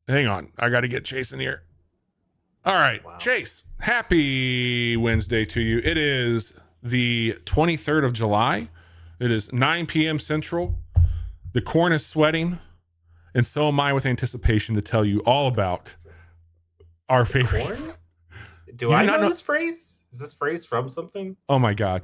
Hang on. I got to get Chase in here. All right. Wow. Chase, happy Wednesday to you. It is the 23rd of July. It is 9 p.m. Central. The corn is sweating, and so am I with anticipation to tell you all about our favorite. Corn? Do I know this phrase? Is this phrase from something? Oh my God.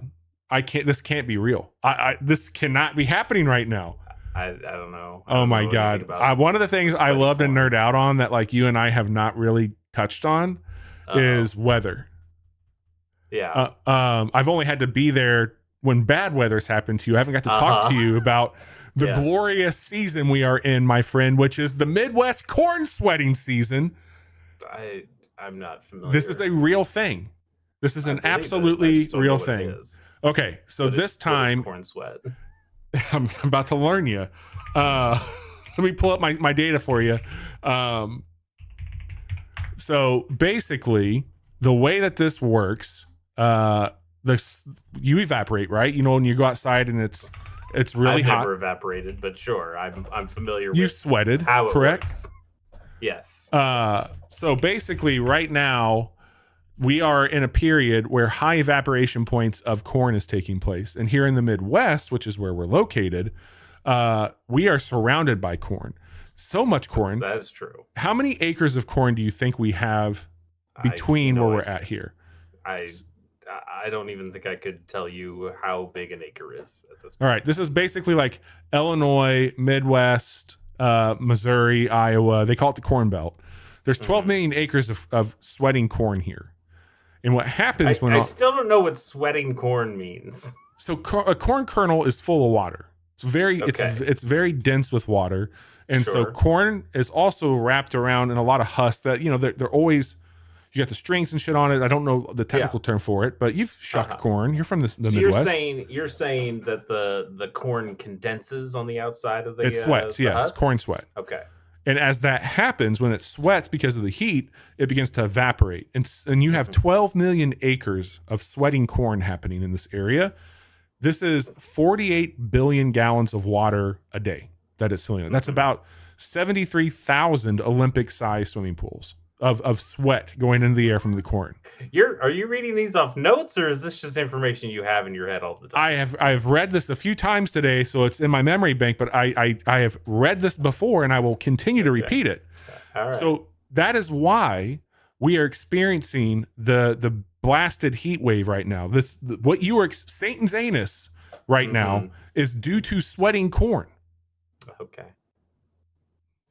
This can't be real. This cannot be happening right now. I don't know. Oh my God. One of the things I love to nerd out on that like you and I have not really touched on is weather. Yeah. I've only had to be there when bad weather's happened to you. I haven't got to talk to you about the glorious season we are in, my friend, which is the Midwest corn sweating season. I'm not familiar. This is a real thing. This is an absolutely real thing. Okay, so this time, corn sweat. I'm about to learn you. Let me pull up my data for you. So basically, the way that this works, you evaporate, right? You know, when you go outside and it's really hot. I've never evaporated, but sure, I'm familiar. You with sweated, how it correct? Works. Yes. So basically, right now, we are in a period where high evaporation points of corn is taking place. And here in the Midwest, which is where we're located, we are surrounded by corn. So much corn. That is true. How many acres of corn do you think we have between where we're at here? I don't even think I could tell you how big an acre is at this point. All right. This is basically like Illinois, Midwest, Missouri, Iowa. They call it the Corn Belt. There's 12 million acres of sweating corn here. And what happens I still don't know what sweating corn means. So a corn kernel is full of water. It's very dense with water. And so corn is also wrapped around in a lot of husk that, you know, they're always, you got the strings and shit on it. I don't know the technical term for it, but you've shucked corn. You're from the Midwest. You're saying that the corn condenses on the outside of the it sweats, yes, husks? corn sweat. Okay. And as that happens, when it sweats because of the heat, it begins to evaporate. And you have 12 million acres of sweating corn happening in this area. This is 48 billion gallons of water a day that it's filling. That's about 73,000 Olympic-sized swimming pools of sweat going into the air from the corn. Are you reading these off notes, or is this just information you have in your head all the time? I have read this a few times today, so it's in my memory bank, but I have read this before, and I will continue to repeat it. All right. So that is why we are experiencing the blasted heat wave right now. What you are Satan's anus right now is due to sweating corn. Okay.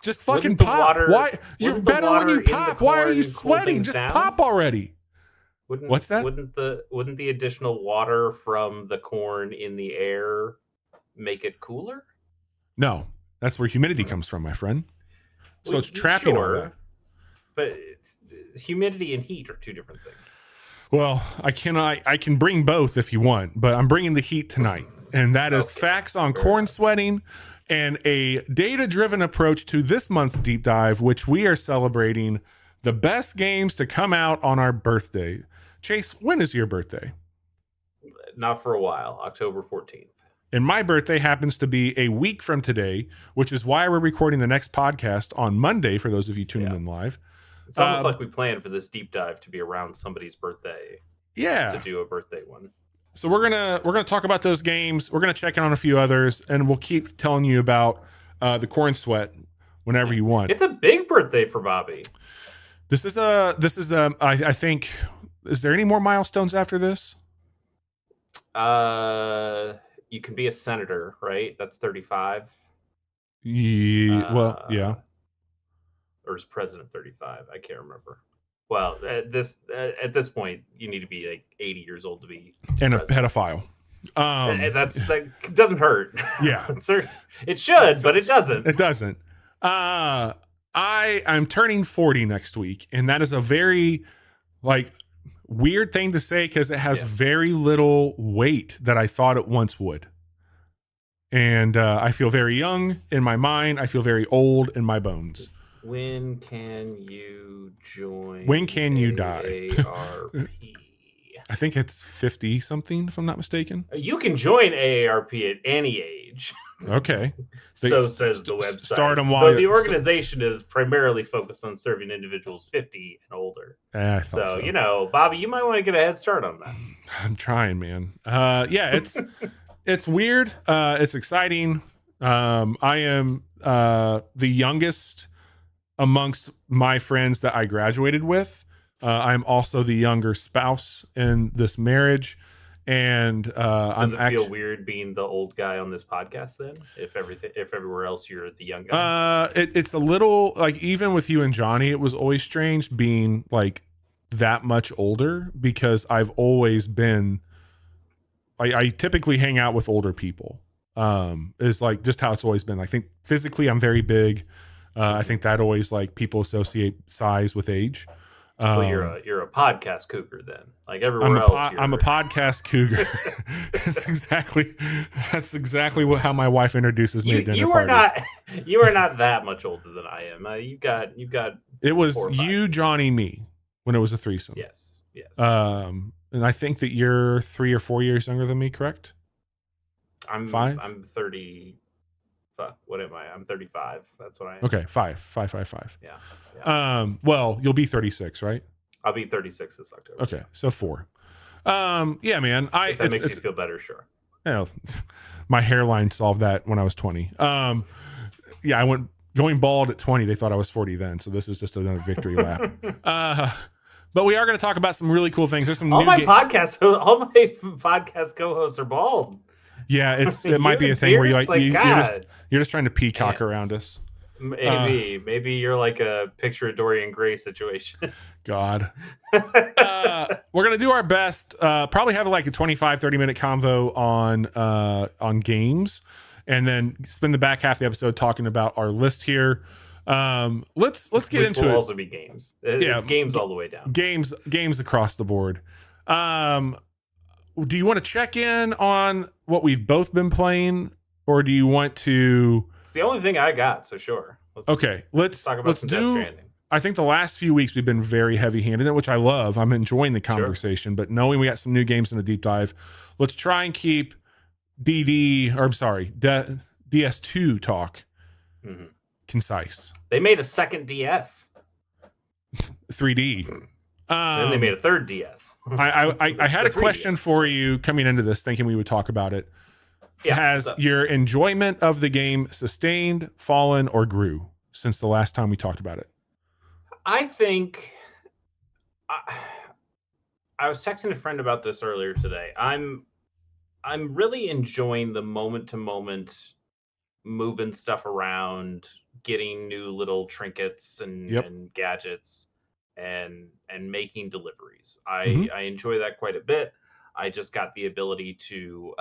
Just fucking pop. Why? You're better when you pop. Why are you sweating? Just pop already. What's that? Wouldn't the additional water from the corn in the air make it cooler? No, that's where humidity comes from, my friend. So it's trapping all that. But humidity and heat are two different things. Well, I can bring both if you want, but I'm bringing the heat tonight, and that is facts on corn sweating and a data-driven approach to this month's deep dive, which we are celebrating the best games to come out on our birthday. Chase, when is your birthday? Not for a while, October 14th. And my birthday happens to be a week from today, which is why we're recording the next podcast on Monday for those of you tuning in live. It's almost like we planned for this deep dive to be around somebody's birthday. Yeah. To do a birthday one. So we're gonna talk about those games. We're gonna check in on a few others, and we'll keep telling you about the corn sweat whenever you want. It's a big birthday for Bobby. This is I think. Is there any more milestones after this? You can be a senator, right? That's 35. Yeah. Yeah. Or is president 35? I can't remember. Well, at this point, you need to be like 80 years old to be and a pedophile. That doesn't hurt. Yeah, it should, but it doesn't. It doesn't. I'm turning 40 next week, and that is a very weird thing to say because it has very little weight that I thought it once would. And I feel very young in my mind. I feel very old in my bones. When can you join? When can you die? AARP? I think it's 50 something, if I'm not mistaken. You can join AARP at any age. Okay. So says the website. Start them Though while the organization is primarily focused on serving individuals 50 and older. I thought So, so. Bobby, you might want to get a head start on that. I'm trying, man. Yeah, it's weird. It's exciting. I am the youngest amongst my friends that I graduated with. I'm also the younger spouse in this marriage. And Does it feel weird being the old guy on this podcast then? If everywhere else you're the young guy? It's a little like, even with you and Johnny, it was always strange being like that much older, because I've always been I typically hang out with older people. Is like just how it's always been. I think physically I'm very big. I think that always, like, people associate size with age. Well, you're a podcast cougar then. Like everywhere else, I'm a podcast cougar. That's exactly how my wife introduces me at dinner parties. You are not that much older than I am. You've got. It was you, Johnny, me when it was a threesome. Yes. And I think that you're 3 or 4 years younger than me, correct? I'm 5. I'm 30. What am I? I'm 35. That's what I am. Okay, 5. Yeah. Well, you'll be 36, right? I'll be 36 this October. Okay, so 4. Yeah, man. If that makes you feel better, sure. You know, my hairline solved that when I was 20. Yeah, I went going bald at 20. They thought I was 40 then, so this is just another victory lap. But we are going to talk about some really cool things. There's some all my podcast co-hosts are bald. Yeah, it might be a thing where you're just trying to peacock around us. Maybe you're like a picture of Dorian Gray situation. God. We're going to do our best. Probably have like a 25-30 minute convo on games, and then spend the back half of the episode talking about our list here. Let's get into it. Will also be games. It's games all the way down. Games across the board. Do you want to check in on what we've both been playing, or do you want to? It's the only thing I got, so sure. Let's talk about some Death Stranding. I think the last few weeks we've been very heavy-handed in it, which I love. I'm enjoying the conversation, but knowing we got some new games in a deep dive, let's try and keep DS2 talk concise. They made a second DS. 3D. Then they made a third DS. I had a question for you coming into this, thinking we would talk about it. Yeah, has your enjoyment of the game sustained, fallen, or grew since the last time we talked about it? I think I was texting a friend about this earlier today. I'm really enjoying the moment to moment moving stuff around, getting new little trinkets and gadgets. And making deliveries. I enjoy that quite a bit. I just got the ability to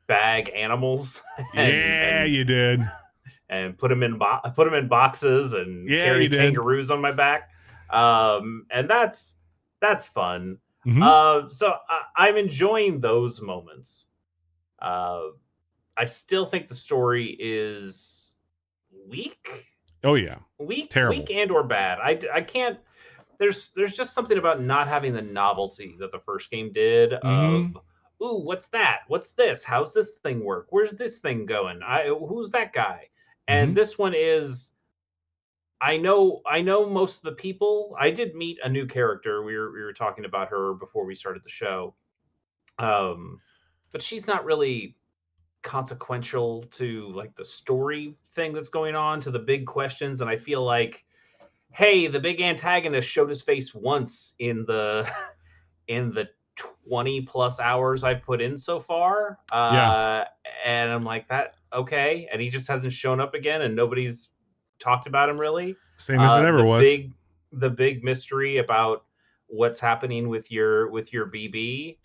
bag animals. You did. And put them in boxes and carry kangaroos on my back. And that's fun. So I'm enjoying those moments. I still think the story is weak. Oh yeah, terrible. Weak and or bad. I can't. There's just something about not having the novelty that the first game did. Of ooh, what's that? What's this? How's this thing work? Where's this thing going? Who's that guy? And this one is. I know most of the people. I did meet a new character. We were talking about her before we started the show. But she's not really consequential to like the story thing that's going on, to the big questions. And I feel like, hey, the big antagonist showed his face once in the 20 plus hours I've put in so far. And I'm like, that okay, and he just hasn't shown up again, and nobody's talked about him really. Same as it ever was. The big mystery about what's happening with your BB.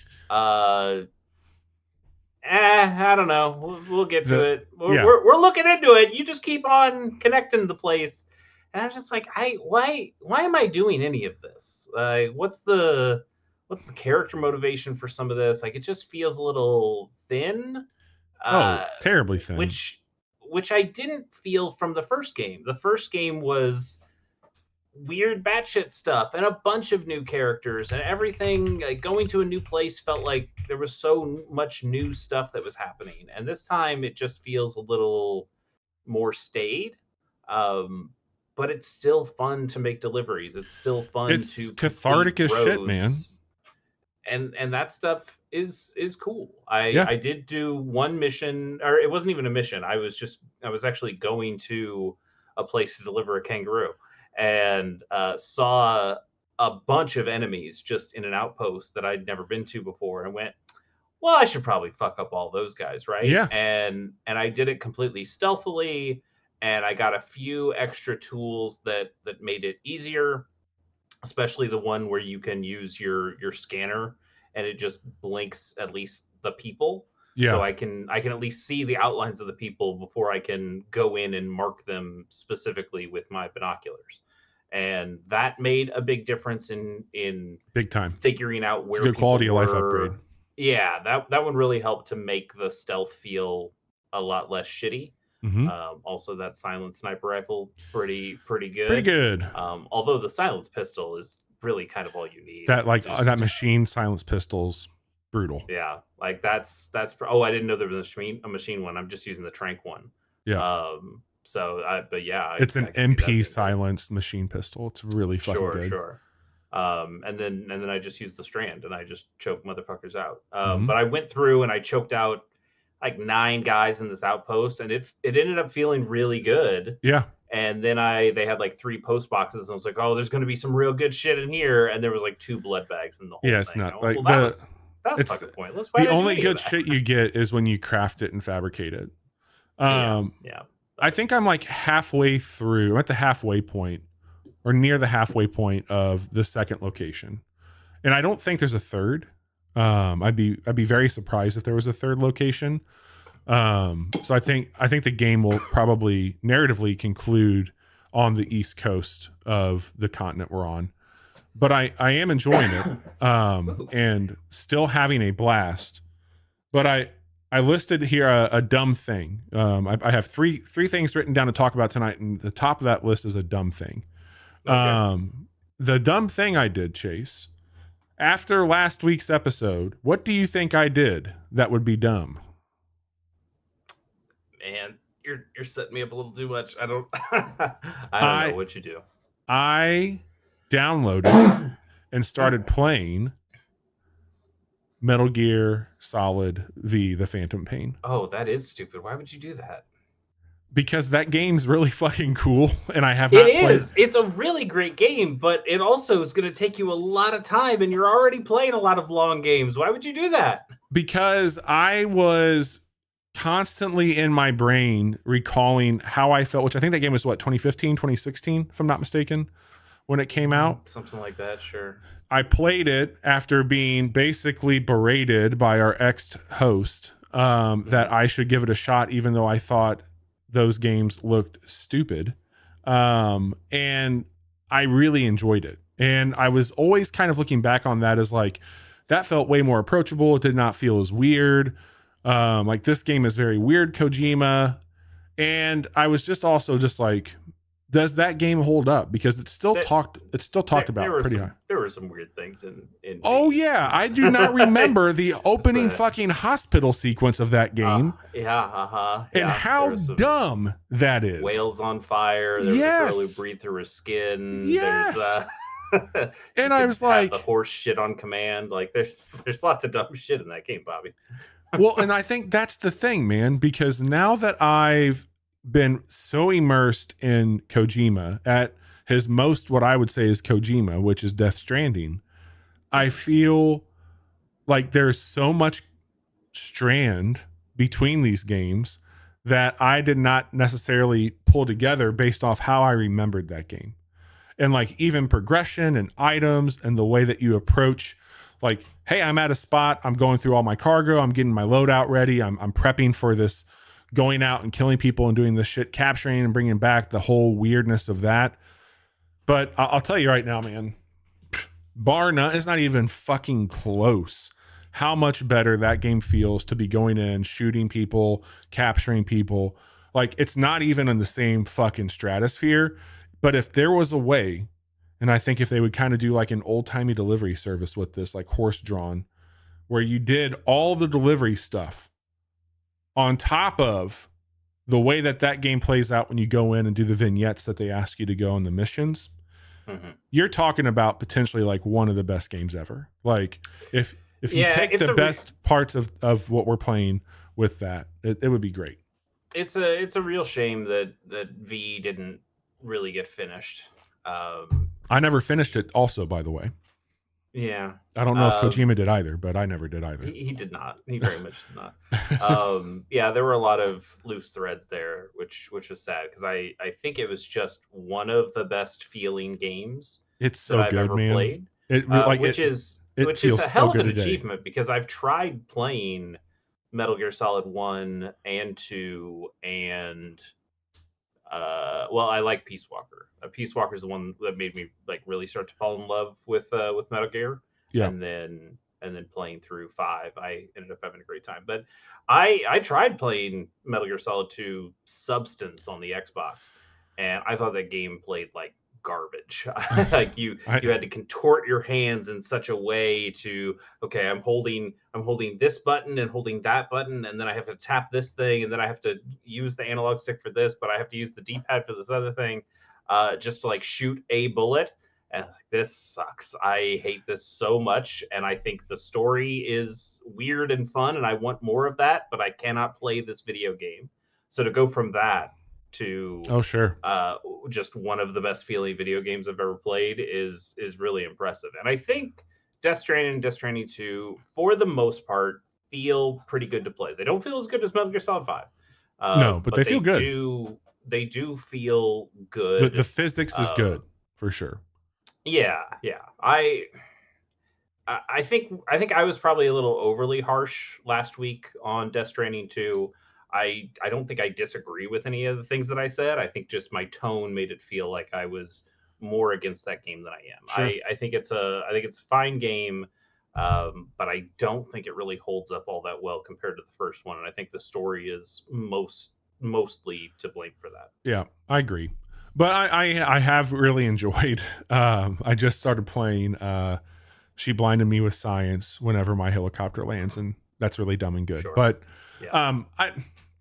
I don't know. We'll get to it. We're looking into it. You just keep on connecting the place. And I was just like, why am I doing any of this? What's the character motivation for some of this? Like, it just feels a little thin. Terribly thin. Which I didn't feel from the first game. The first game was weird batshit stuff and a bunch of new characters and everything. Like, going to a new place felt like there was so much new stuff that was happening. And this time it just feels a little more staid. Um, but it's still fun to make deliveries. It's still fun It's to cathartic as shit, man. And that stuff is cool. Yeah. I did do one mission, or it wasn't even a mission. I was actually going to a place to deliver a kangaroo, and saw a bunch of enemies just in an outpost that I'd never been to before, and went, well, I should probably fuck up all those guys, right? Yeah. And I did it completely stealthily, and I got a few extra tools that made it easier, especially the one where you can use your scanner and it just blinks at least the people. Yeah. So I can at least see the outlines of the people before I can go in and mark them specifically with my binoculars. And that made a big difference in big time figuring out where it's a good quality of life upgrade. Yeah, that one really helped to make the stealth feel a lot less shitty. Mm-hmm. Also, that silent sniper rifle, pretty good. Pretty good. Although the silence pistol is really kind of all you need. That that machine silence pistol's brutal. Yeah, like that's. Oh, I didn't know there was a machine one. I'm just using the trank one. Yeah. But yeah, it's an MP silenced machine pistol. It's really fucking good. Sure. And then I just used the strand and I just choked motherfuckers out. But I went through and I choked out like 9 guys in this outpost, and it ended up feeling really good. Yeah. And then they had like 3 post boxes, and I was like, oh, there's going to be some real good shit in here. And there was like 2 blood bags in the whole thing. It's not like that was fucking pointless. The only good shit you get is when you craft it and fabricate it. Yeah. I think I'm like halfway through. I'm at the halfway point, or near the halfway point of the second location, and I don't think there's a third. I'd be very surprised if there was a third location. So I think the game will probably narratively conclude on the east coast of the continent we're on. But I am enjoying it, and still having a blast. But I listed here a dumb thing. I have three things written down to talk about tonight, and the top of that list is a dumb thing. Okay. The dumb thing I did, Chase, after last week's episode, what do you think I did that would be dumb? Man, you're setting me up a little too much. I don't know what you do. I downloaded and started playing Metal Gear Solid V: The Phantom Pain. Oh, that is stupid. Why would you do that? Because that game's really fucking cool, and I have not played. It is. It's a really great game, but it also is going to take you a lot of time, and you're already playing a lot of long games. Why would you do that? Because I was constantly in my brain recalling how I felt, which I think that game was 2015, 2016, if I'm not mistaken, when it came out. Something like that, sure. I played it after being basically berated by our ex-host that I should give it a shot, even though I thought those games looked stupid. And I really enjoyed it. And I was always kind of looking back on that as like, that felt way more approachable. It did not feel as weird. Like, this game is very weird, Kojima. And I was just also just like, does that game hold up? Because it's still talked about pretty high. There were some weird things in Oh yeah, I do not remember the opening fucking hospital sequence of that game. And how dumb that is. Whales on fire. There's a girl who breathed through her skin. Yes. And I was like, the horse shit on command. Like, there's lots of dumb shit in that game, Bobby. Well, and I think that's the thing, man, because now that I've been so immersed in Kojima at his most, what I would say is Kojima, which is Death Stranding, I feel like there's so much strand between these games that I did not necessarily pull together based off how I remembered that game. And like, even progression and items and the way that you approach, like, hey, I'm at a spot, I'm going through all my cargo, I'm getting my loadout ready, I'm prepping for this, going out and killing people and doing this shit, capturing and bringing back the whole weirdness of that. But I'll tell you right now, man, bar none, it's not even fucking close how much better that game feels to be going in, shooting people, capturing people. Like, it's not even in the same fucking stratosphere. But if there was a way And I think if they would kind of do like an old-timey delivery service with this, like horse-drawn, where you did all the delivery stuff on top of the way that game plays out when you go in and do the vignettes that they ask you to go on the missions, you're talking about potentially like one of the best games ever. Like if you take the best parts of what we're playing with that, it would be great. It's a real shame that V didn't really get finished. I never finished it also, by the way. Yeah. I don't know if Kojima did either, but I never did either. He did not. He very much did not. Yeah, there were a lot of loose threads there, which was sad because I think it was just one of the best feeling games it's so that I've good, ever man. Played. Which is a hell of an achievement because I've tried playing Metal Gear Solid 1 and 2 and well, I like Peace Walker. Peace Walker is the one that made me like really start to fall in love with Metal Gear. Yeah. And then playing through 5, I ended up having a great time. But I tried playing Metal Gear Solid 2 Substance on the Xbox, and I thought that game played like garbage. Like you had to contort your hands in such a way to, okay, I'm holding this button and holding that button, and then I have to tap this thing, and then I have to use the analog stick for this, but I have to use the D-pad for this other thing, just to like shoot a bullet. And this sucks. I hate this so much, and I think the story is weird and fun, and I want more of that, but I cannot play this video game. So to go from that to just one of the best feeling video games I've ever played is really impressive. And I think Death Stranding and Death Stranding 2, for the most part, feel pretty good to play. They don't feel as good as Metal Gear Solid 5. No, but they feel good. They do feel good. The physics is good, for sure. Yeah. I think I was probably a little overly harsh last week on Death Stranding 2. I don't think I disagree with any of the things that I said. I think just my tone made it feel like I was more against that game than I am. Sure. I think it's a fine game, but I don't think it really holds up all that well compared to the first one. And I think the story is mostly to blame for that. Yeah, I agree. But I have really enjoyed. I just started playing. She Blinded Me with Science whenever my helicopter lands, and that's really dumb and good. Sure. But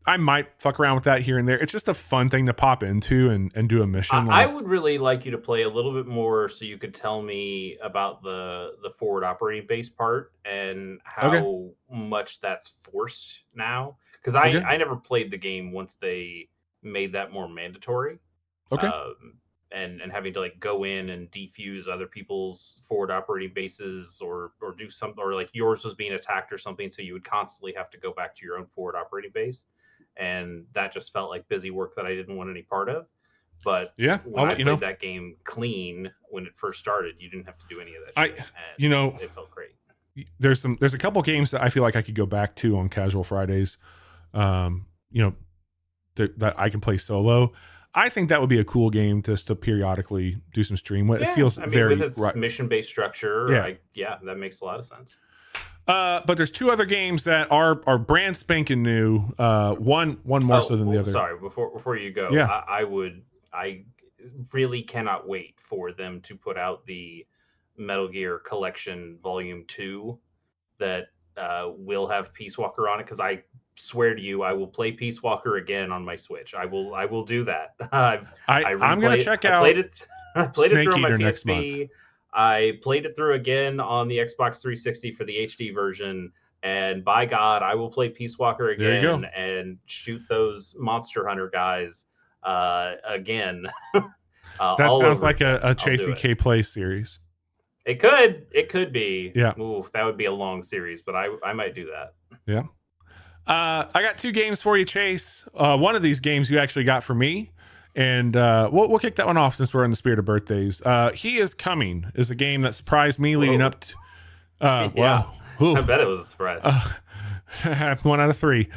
I might fuck around with that here and there. It's just a fun thing to pop into and do a mission. I would really like you to play a little bit more so you could tell me about the forward operating base part and how much that's forced now. Because I never played the game once they made that more mandatory. Okay. And having to like go in and defuse other people's forward operating bases or do something, or like yours was being attacked or something, so you would constantly have to go back to your own forward operating base, and that just felt like busy work that I didn't want any part of. But when I played that game clean when it first started, you didn't have to do any of that shit. It felt great. There's a couple games that I feel like I could go back to on Casual Fridays, that I can play solo. I think that would be a cool game just to periodically do some stream with. It feels very with its mission-based structure. That makes a lot of sense. But there's two other games that are brand spanking new. One more so than the other. Sorry, before you go, I really cannot wait for them to put out the Metal Gear Collection Volume 2 that will have Peace Walker on it, because I swear to you, I will play Peace Walker again on my Switch. I will do that. I'm gonna check out. I played it through on my PSP. I played it through again on the Xbox 360 for the HD version, and by God, I will play Peace Walker again and shoot those Monster Hunter guys again. That sounds like a Chasey K Play series. It could be. Yeah. Ooh, that would be a long series, but I might do that. Yeah. I got two games for you, Chase. One of these games you actually got for me, and we'll kick that one off since we're in the spirit of birthdays. He Is Coming is a game that surprised me leading up to. Wow. Ooh. I bet it was a surprise. 1 out of 3.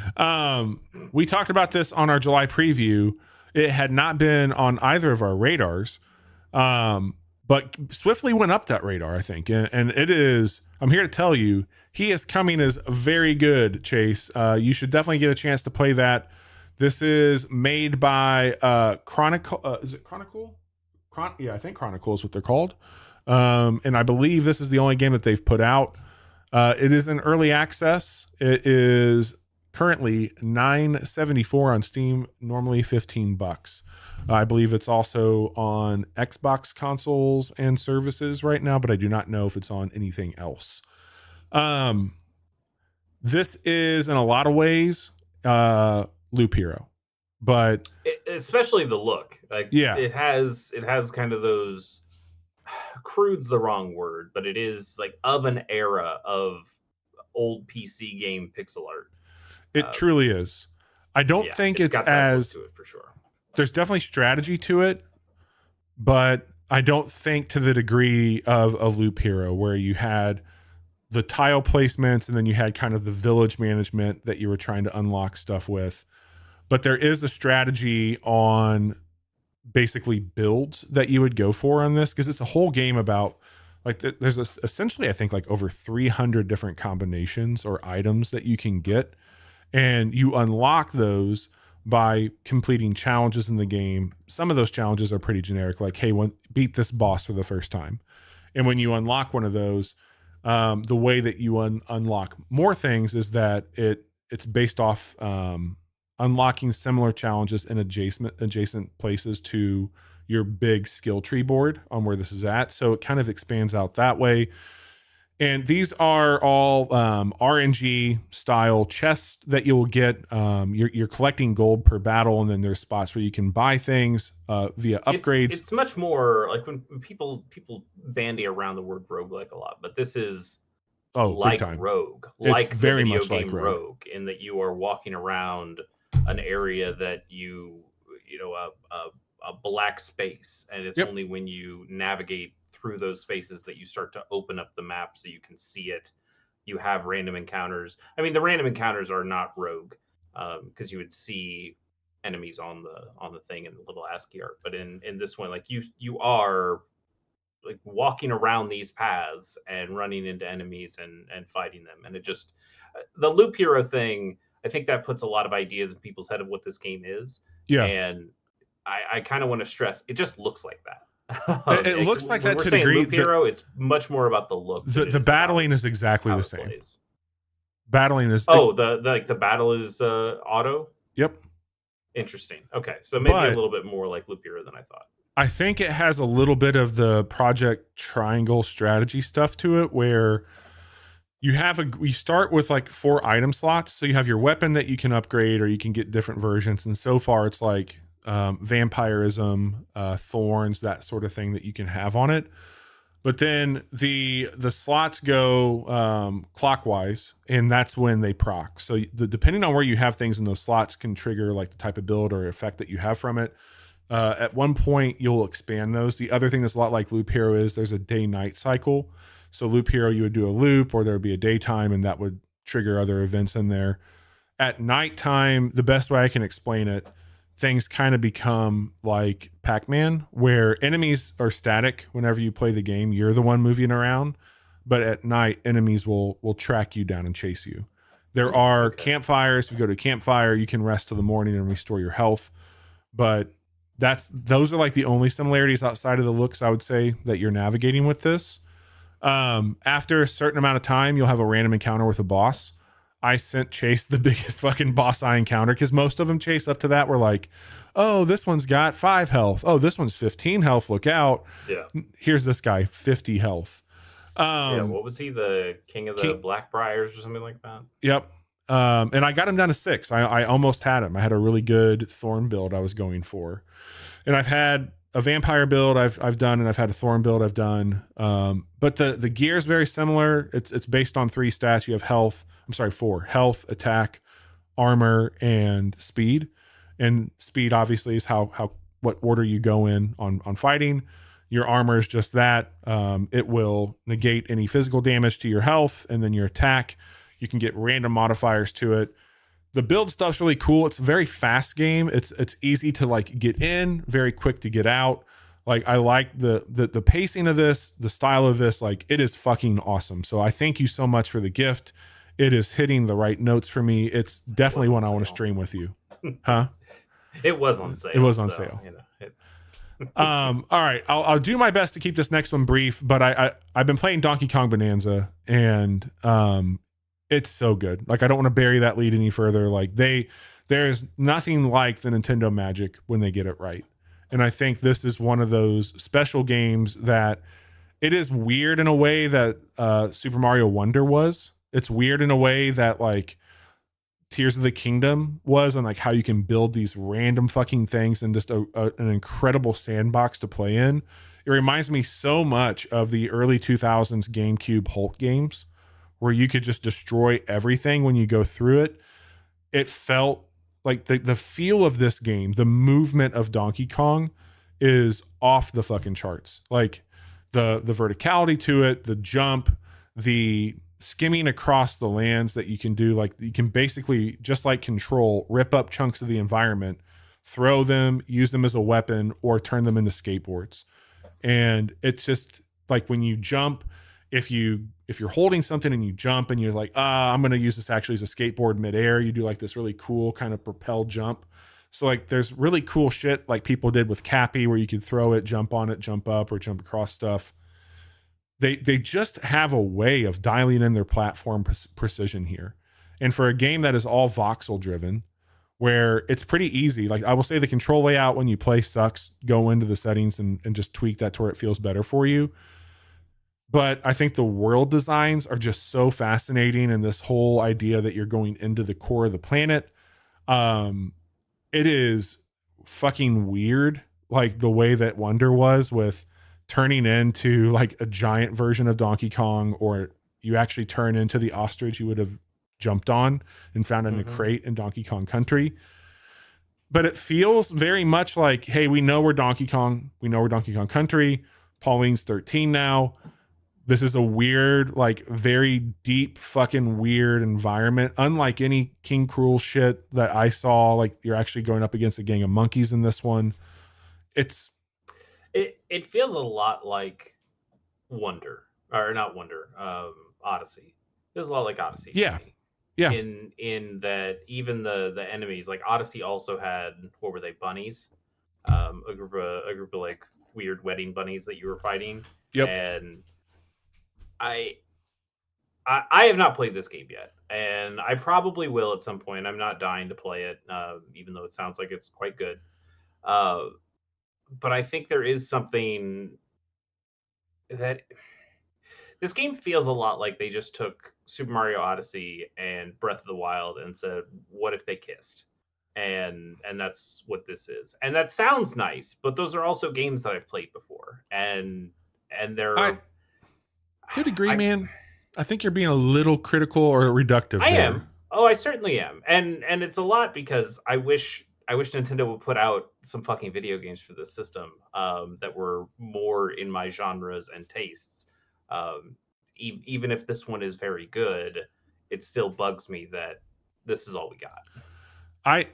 We talked about this on our July preview. It had not been on either of our radars, but swiftly went up that radar, I think. And it is, I'm here to tell you, He Is Coming is very good, Chase. You should definitely get a chance to play that. This is made by Chronicle. Is it Chronicle? I think Chronicle is what they're called. And I believe this is the only game that they've put out. It is in early access. It is currently $9.74 on Steam, normally $15. I believe it's also on Xbox consoles and services right now, but I do not know if it's on anything else. This is in a lot of ways Loop Hero, but especially the look. Like, yeah, it has kind of those, crude's the wrong word, but it is like of an era of old PC game pixel art. It truly is. I don't think it's got as that look to it for sure. There's definitely strategy to it, but I don't think to the degree of a Loop Hero where you had the tile placements and then you had kind of the village management that you were trying to unlock stuff with. But there is a strategy on basically builds that you would go for on this, because it's a whole game about like there's essentially I think like over 300 different combinations or items that you can get, and you unlock those by completing challenges in the game. Some of those challenges are pretty generic, like, hey, beat this boss for the first time. And when you unlock one of those, the way that you unlock more things is that it's based off unlocking similar challenges in adjacent places to your big skill tree board on where this is at. So it kind of expands out that way. And these are all RNG style chests that you'll get. You're collecting gold per battle, and then there's spots where you can buy things via upgrades. It's much more like when people bandy around the word roguelike a lot, but this is like Rogue, like it's very video much game like Rogue, in that you are walking around an area that a black space, and it's only when you navigate through those spaces that you start to open up the map so you can see it. You have random encounters. I mean, the random encounters are not Rogue, because you would see enemies on the thing in the little ASCII art. But in this one, like you are like walking around these paths and running into enemies and fighting them. And it just, the Loop Hero thing, I think that puts a lot of ideas in people's head of what this game is. Yeah. And I kind of want to stress, it just looks like that. It looks like that to a degree. Loop Hero, it's much more about the look. The battling is exactly the same. Plays. Battling is the battle is auto. Yep. Interesting. Okay, so maybe a little bit more like Loop Hero than I thought. I think it has a little bit of the Project Triangle strategy stuff to it, where you start with like 4 item slots. So you have your weapon that you can upgrade, or you can get different versions. And so far it's like vampirism, thorns, that sort of thing that you can have on it. But then the slots go clockwise, and that's when they proc. So depending on where you have things in those slots can trigger like the type of build or effect that you have from it. At one point you'll expand those. The other thing that's a lot like Loop Hero is there's a day-night cycle. So Loop Hero, you would do a loop, or there would be a daytime, and that would trigger other events in there. At nighttime, the best way I can explain it, things kind of become like Pac-Man, where enemies are static whenever you play the game. You're the one moving around, but at night, enemies will track you down and chase you. There are campfires. If you go to a campfire, you can rest till the morning and restore your health. But those are like the only similarities outside of the looks, I would say, that you're navigating with this. After a certain amount of time, you'll have a random encounter with a boss. I sent Chase the biggest fucking boss I encountered, because most of them, Chase, up to that were like, oh, this one's got 5 health. Oh, this one's 15 health. Look out. Yeah. Here's this guy, 50 health. What was he? The king of the Blackbriars or something like that? Yep. And I got him down to 6. I almost had him. I had a really good Thorn build I was going for. And I've had a vampire build I've done, and I've had a Thorn build I've done. But the gear is very similar. It's based on 3 stats. You have 4: health, attack, armor, and speed. And speed obviously is what order you go in on fighting. Your armor is just that. It will negate any physical damage to your health, and then your attack, you can get random modifiers to it. The build stuff's really cool. It's a very fast game. It's easy to like get in, very quick to get out. Like, I like the pacing of this, the style of this. Like, it is fucking awesome. So I thank you so much for the gift. It is hitting the right notes for me. It's definitely one I want to stream with you. Huh? It was on sale. It was on sale. All right, I'll do my best to keep this next one brief, but I've been playing Donkey Kong Bonanza, and it's so good. Like, I don't want to bury that lead any further. Like, there's nothing like the Nintendo magic when they get it right. And I think this is one of those special games that it is weird in a way that Super Mario Wonder was. It's weird in a way that like Tears of the Kingdom was, and like how you can build these random fucking things and just an incredible sandbox to play in. It reminds me so much of the early 2000s GameCube Hulk games where you could just destroy everything when you go through it. It felt like the feel of this game, the movement of Donkey Kong is off the fucking charts. Like the verticality to it, the jump, the skimming across the lands that you can do. Like you can basically, just like Control, rip up chunks of the environment, throw them, use them as a weapon, or turn them into skateboards. And it's just like when you jump, if you're holding something and you jump and you're like, I'm going to use this actually as a skateboard midair, you do like this really cool kind of propel jump. So like there's really cool shit like people did with Cappy where you could throw it, jump on it, jump up, or jump across stuff. They just have a way of dialing in their platform precision here. And for a game that is all voxel driven, where it's pretty easy, like I will say the control layout when you play sucks, go into the settings and just tweak that to where it feels better for you. But I think the world designs are just so fascinating, and this whole idea that you're going into the core of the planet, it is fucking weird, like the way that Wonder was with turning into like a giant version of Donkey Kong, or you actually turn into the ostrich you would have jumped on and found in a crate in Donkey Kong Country. But it feels very much like, hey, we know we're Donkey Kong. We know we're Donkey Kong Country. Pauline's 13 now. This is a weird, like very deep fucking weird environment. Unlike any King Cruel shit that I saw, like you're actually going up against a gang of monkeys in this one. It feels a lot like Wonder, or not Wonder, Odyssey. It feels a lot like Odyssey. Yeah. Yeah. In that even the enemies, like Odyssey also had, what were they, bunnies? A group of like weird wedding bunnies that you were fighting. Yep. And I have not played this game yet, and I probably will at some point. I'm not dying to play it, even though it sounds like it's quite good. But I think there is something that this game feels a lot like they just took Super Mario Odyssey and Breath of the Wild and said, "What if they kissed?" And that's what this is. And that sounds nice, but those are also games that I've played before, and they're to a degree, man. I think you're being a little critical or reductive. I am. Oh, I certainly am. And it's a lot because I wish Nintendo would put out some fucking video games for this system that were more in my genres and tastes. Even if this one is very good, it still bugs me that this is all we got.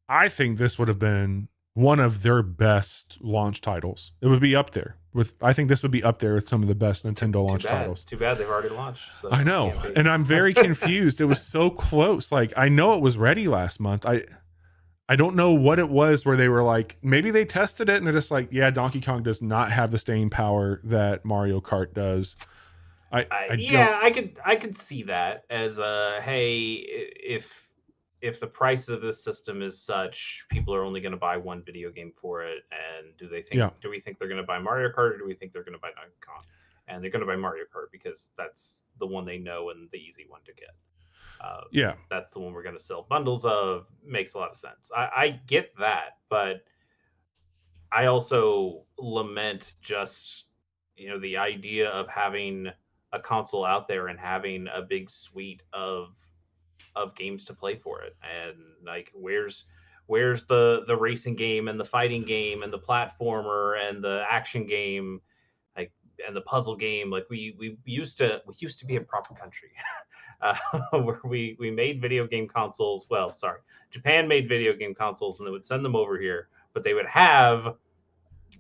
I think this would have been one of their best launch titles. It would be up there with. I think this would be up there with some of the best Nintendo launch titles. Too bad they've already launched. So I know, and I'm very confused. It was so close. Like I know it was ready last month. I don't know what it was where they were like, maybe they tested it and they're just like, yeah, Donkey Kong does not have the staying power that Mario Kart does. I could see that as hey, if the price of this system is such, people are only going to buy one video game for it, and do we think they're going to buy Mario Kart, or do we think they're going to buy Donkey Kong? And they're going to buy Mario Kart because that's the one they know and the easy one to get. That's the one we're going to sell bundles of. Makes a lot of sense. I get that, but I also lament just the idea of having a console out there and having a big suite of games to play for it, and like where's the racing game and the fighting game and the platformer and the action game, like, and the puzzle game. Like we used to be a proper country. Where we made video game consoles. Well, sorry, Japan made video game consoles, and they would send them over here, but they would have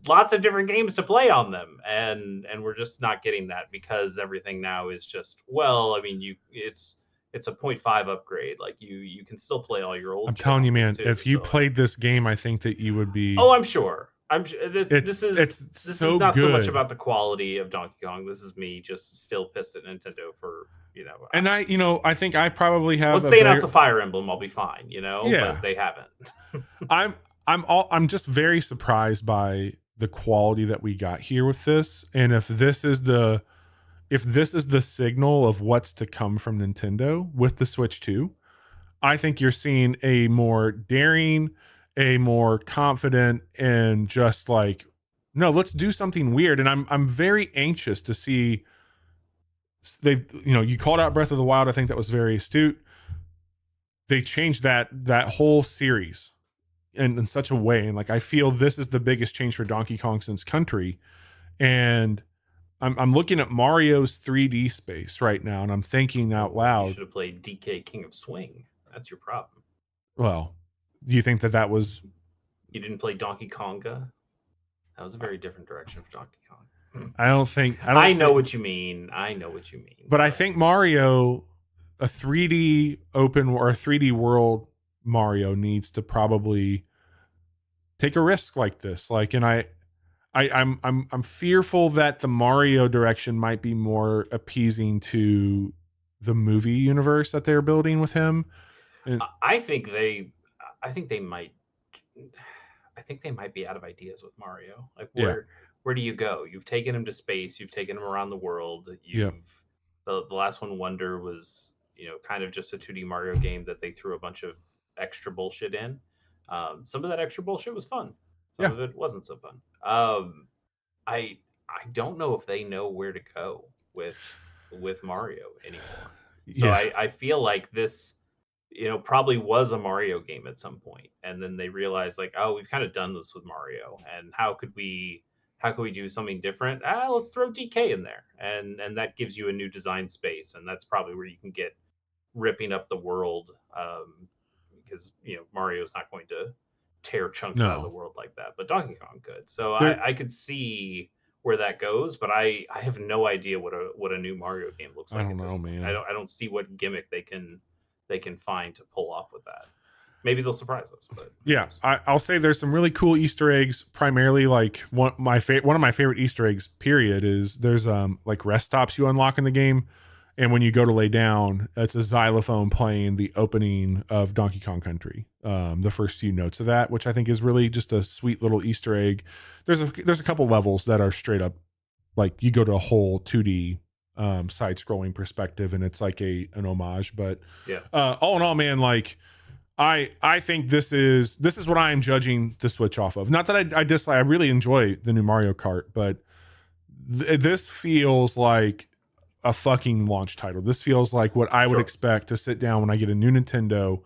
lots of different games to play on them, and we're just not getting that because everything now is just, well, I mean, it's a 0.5 upgrade. Like you can still play all your old. I'm telling you, man, if you played this game, I think that you would be. Oh, I'm sure. I'm this It's is so not so much good. about the quality of Donkey Kong. This is me just still pissed at Nintendo for And I think I probably have once a they announce a better. Fire Emblem, I'll be fine, Yeah, but they haven't. I'm I'm just very surprised by the quality that we got here with this, and if this is the signal of what's to come from Nintendo with the Switch 2, I think you're seeing a more daring, a more confident, and just like, no, let's do something weird. And I'm very anxious to see. They, you called out Breath of the Wild. I think that was very astute. They changed that whole series in such a way, and like I feel this is the biggest change for Donkey Kong since Country, and I'm looking at Mario's 3D space right now, and I'm thinking out You loud. should have played DK King of Swing. That's your problem. Well, do you think that was? You didn't play Donkey Konga. That was a very different direction for Donkey Kong. I don't think. I know what you mean. But I think Mario, a 3D open or a 3D world Mario needs to probably take a risk like this. Like, and I'm fearful that the Mario direction might be more appeasing to the movie universe that they're building with him. And I think they might. I think they might be out of ideas with Mario. Like where do you go? You've taken him to space. You've taken him around the world. The last one, Wonder, was kind of just a 2D Mario game that they threw a bunch of extra bullshit in. Some of that extra bullshit was fun. Some of it wasn't so fun. I don't know if they know where to go with Mario anymore. So I feel like this probably was a Mario game at some point, and then they realized like, oh, we've kind of done this with Mario, and how could we do something different? Let's throw DK in there, and that gives you a new design space, and that's probably where you can get ripping up the world, because Mario's not going to tear chunks out of the world like that, but Donkey Kong could. So I could see where that goes, but I have no idea what a new Mario game looks like. I don't know, man. I don't see what gimmick they can find to pull off with that. Maybe they'll surprise us. But yeah, I'll say there's some really cool Easter eggs. Primarily, like one of my favorite Easter eggs, period, is there's like rest stops you unlock in the game, and when you go to lay down, it's a xylophone playing the opening of Donkey Kong Country, the first few notes of that, which I think is really just a sweet little Easter egg. There's a couple levels that are straight up like you go to a whole 2D side scrolling perspective, and it's like an homage. But all in all, man, like I think this is what I am judging the Switch off of. Not that I dislike. I really enjoy the new Mario Kart, but this feels like a fucking launch title. This feels like what I would expect to sit down when I get a new Nintendo.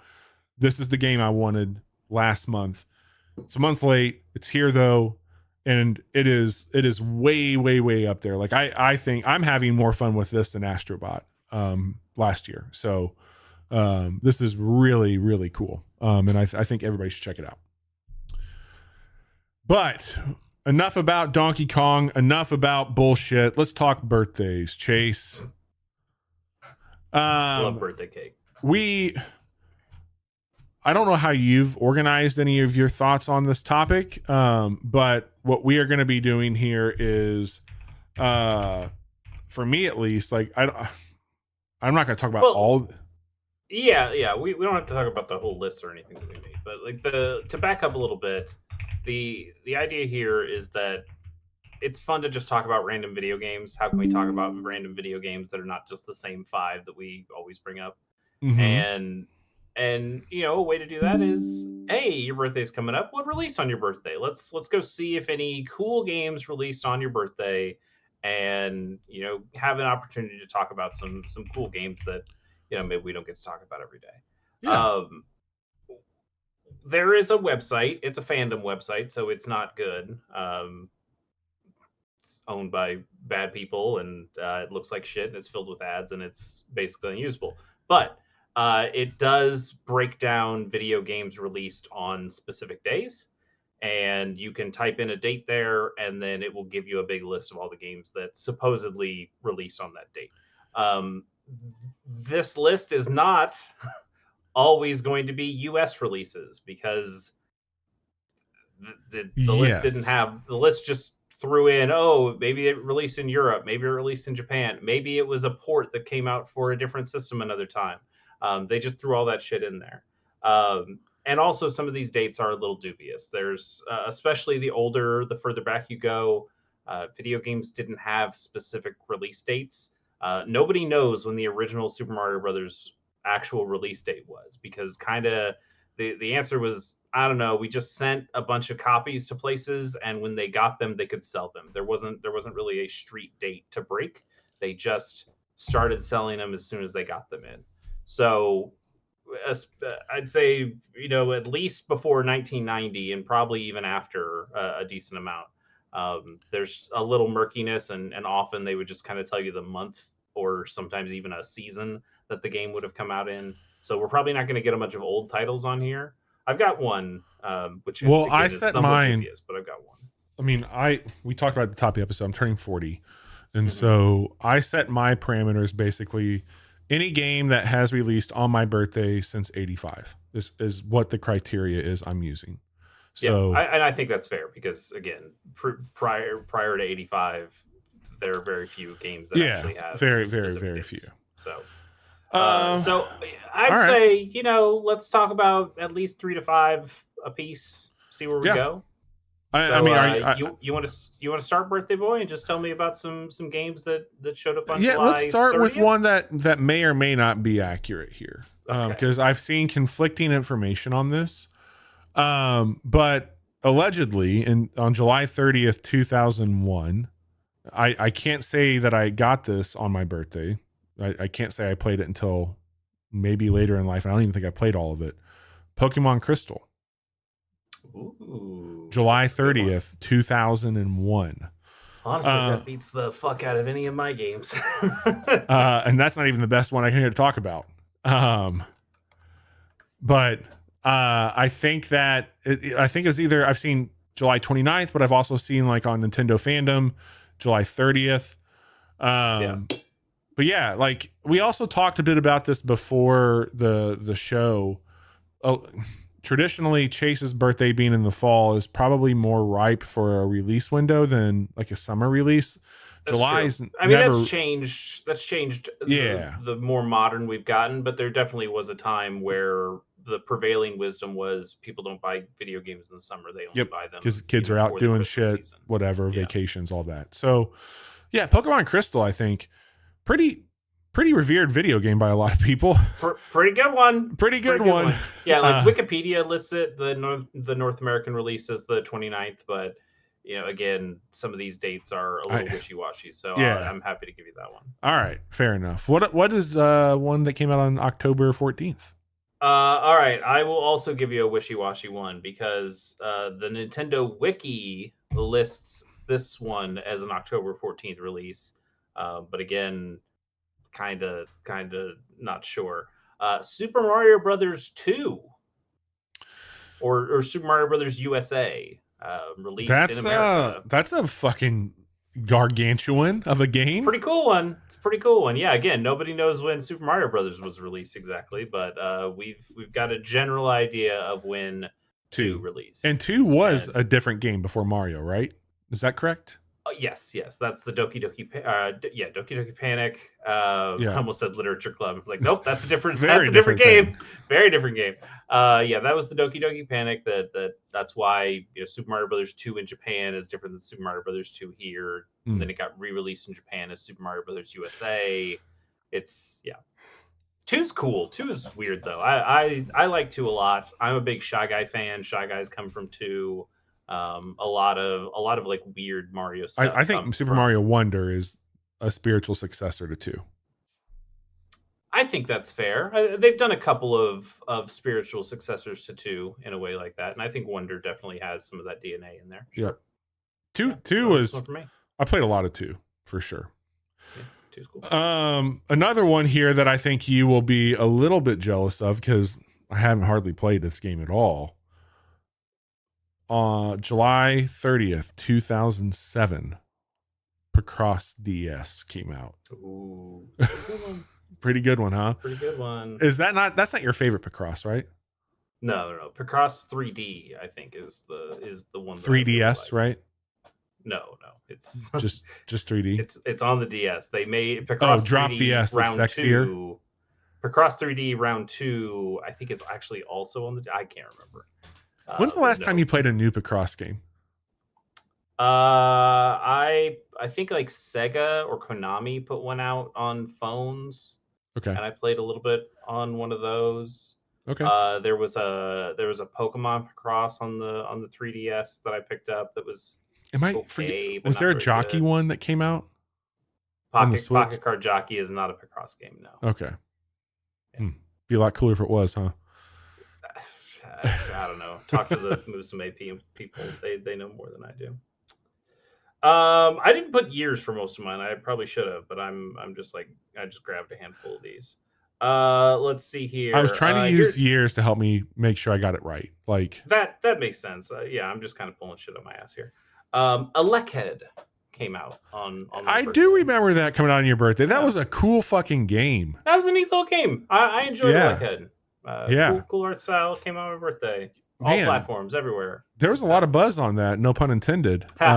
This is the game I wanted last month. It's a month late. It's here though, and it is way, way, way up there. Like I think I'm having more fun with this than Astrobot last year. So this is really, really cool. And I think everybody should check it out. But enough about Donkey Kong, enough about bullshit. Let's talk birthdays, Chase. I love birthday cake. I don't know how you've organized any of your thoughts on this topic, but what we are going to be doing here is, for me at least, like I'm not going to talk about all. Yeah, we don't have to talk about the whole list or anything that we made, but like to back up a little bit, the idea here is that it's fun to just talk about random video games. How can we talk about random video games that are not just the same 5 that we always bring up? Mm-hmm. And a way to do that is, hey, your birthday's coming up. What released on your birthday? Let's go see if any cool games released on your birthday, and have an opportunity to talk about some cool games that maybe we don't get to talk about every day. Yeah. There is a website. It's a fandom website, so it's not good. It's owned by bad people, and it looks like shit, and it's filled with ads, and it's basically unusable. But it does break down video games released on specific days, and you can type in a date there, and then it will give you a big list of all the games that supposedly released on that date. This list is not always going to be US releases, because The list didn't have the list just threw in, oh, maybe it released in Europe, maybe it released in Japan, maybe it was a port that came out for a different system another time. They just threw all that shit in there. And also, some of these dates are a little dubious. There's especially the further back you go, video games didn't have specific release dates. Nobody knows when the original Super Mario Brothers actual release date was, because kind of the answer was, I don't know, we just sent a bunch of copies to places, and when they got them, they could sell them. There wasn't really a street date to break. They just started selling them as soon as they got them in. So I'd say, at least before 1990, and probably even after a decent amount. There's a little murkiness, and often they would just kind of tell you the month or sometimes even a season that the game would have come out in. So we're probably not going to get a bunch of old titles on here. I've got one, which again, I is set somewhat mine, dubious, but I've got one. I mean, we talked about at the top of the episode, I'm turning 40. And so I set my parameters basically any game that has released on my birthday since 85 is what the criteria is I'm using. So and I think that's fair, because again, prior to 85, there are very few games that actually have very dates. few. So I'd say, let's talk about at least 3 to 5 a piece. See where we go. You want to start, birthday boy, and just tell me about some games that showed up on July let's start 30th? with one that may or may not be accurate here, because I've seen conflicting information on this. But allegedly, on July 30th, 2001, I can't say that I got this on my birthday. I can't say I played it until maybe later in life. I don't even think I played all of it. Pokemon Crystal. Ooh, July 30th, 2001. Honestly, that beats the fuck out of any of my games. And that's not even the best one I can hear to talk about. But I think that it's either I've seen July 29th, but I've also seen like on Nintendo Fandom, July 30th. But yeah, like we also talked a bit about this before the show. Traditionally, Chase's birthday being in the fall is probably more ripe for a release window than like a summer release. July's that's changed. That's changed. The more modern we've gotten, but there definitely was a time where the prevailing wisdom was people don't buy video games in the summer. They only buy them because kids are out doing shit, season. Whatever, vacations, all that. So yeah, Pokemon Crystal, I think pretty revered video game by a lot of people. Pretty good one. Pretty good one. Yeah, like Wikipedia lists it, the North American release as the 29th, but again, some of these dates are a little wishy-washy, so I'm happy to give you that one. All right, fair enough. What is one that came out on October 14th? All right, I will also give you a wishy-washy one, because the Nintendo Wiki lists this one as an October 14th release, but again, kind of not sure. Super Mario Brothers 2 or Super Mario Brothers USA released in America. That's a fucking gargantuan of a game. It's a pretty cool one. Yeah, again, nobody knows when Super Mario Brothers was released exactly, but we've got a general idea of when 2 released. And 2 was a different game before Mario, right? Is that correct? Yes, that's the Doki Doki Panic. I almost said Literature Club. Like, nope, that's a different game. Very different game. That was the Doki Doki Panic. That's why Super Mario Brothers 2 in Japan is different than Super Mario Brothers 2 here. And then it got re-released in Japan as Super Mario Brothers USA. It's 2's cool. 2 is weird though. I like 2 a lot. I'm a big Shy Guy fan. Shy Guys come from 2. A lot of like weird Mario stuff. I think Super Mario Wonder is a spiritual successor to 2. I think that's fair. They've done a couple of spiritual successors to 2 in a way like that, and I think Wonder definitely has some of that DNA in there. Sure. Yeah, 2 was. I played a lot of 2 for sure. Yeah, 2's cool. Another one here that I think you will be a little bit jealous of, because I haven't hardly played this game at all. July 30th, 2007, Picross DS came out. Ooh, pretty good one, huh? Pretty good one. That's not your favorite Picross, right? No. Picross 3D, I think, is the one that I really 3DS, like. right? No, it's Just 3D. it's on the DS. They made Oh, Picross drop the 3D S. It's round sexier. 2. Picross 3D round 2, I think, is actually also on the. I can't remember. When's the last time you played a new Picross game? I think like Sega or Konami put one out on phones, Okay. and I played a little bit on one of those. Okay. There was a Pokemon Picross on the 3DS that I picked up that was okay, but was not there a very Jockey good. one that came out on the Switch? Pocket Card Jockey is not a Picross game, no. Okay. Be a lot cooler if it was, huh? I don't know. Talk to the Musume people. They know more than I do. I didn't put years for most of mine. I probably should have, but I'm just like, I just grabbed a handful of these. Let's see here. I was trying to use years to help me make sure I got it right. Like that makes sense. Yeah, I'm just kind of pulling shit on my ass here. Elekhead came out on I birthday. do remember that coming out on your birthday. That was a cool fucking game. That was a neat little game. I enjoyed Elekhead. Cool art style. Came out on my birthday. All platforms, everywhere. There was a lot of buzz on that, no pun intended. But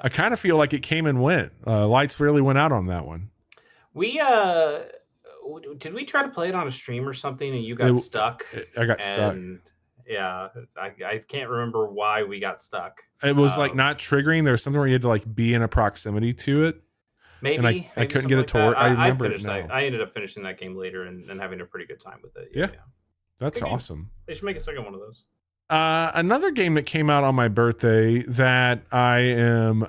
I kind of feel like it came and went. Lights really went out on that one. We did we try to play it on a stream or something, and you got stuck? I got stuck. Yeah, I can't remember why we got stuck. It was like not triggering. There was something where you had to like be in a proximity to it. Maybe I couldn't get a torch. I remember it now. I ended up finishing that game later and having a pretty good time with it. Yeah. That's awesome. They should make a second one of those. Another game that came out on my birthday that I am,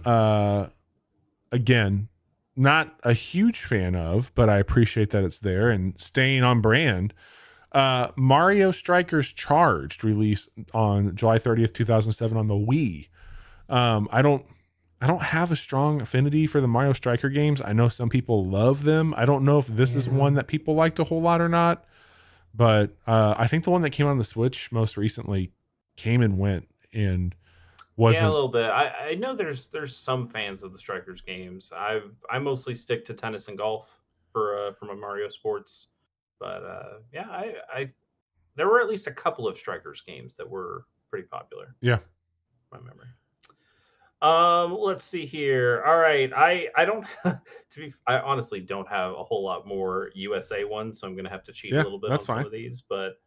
again, not a huge fan of, but I appreciate that it's there and staying on brand. Mario Strikers Charged released on July 30th, 2007 on the Wii. I don't have a strong affinity for the Mario Striker games. I know some people love them. I don't know if this is one that people liked a whole lot or not. But I think the one that came on the Switch most recently came and went and wasn't. Yeah, a little bit. I know there's some fans of the Strikers games. I mostly stick to tennis and golf for my Mario Sports. But I there were at least a couple of Strikers games that were pretty popular. Yeah, my memory. Let's see here. All right, I don't I honestly don't have a whole lot more USA ones, so I'm gonna have to cheat a little bit on some of these. But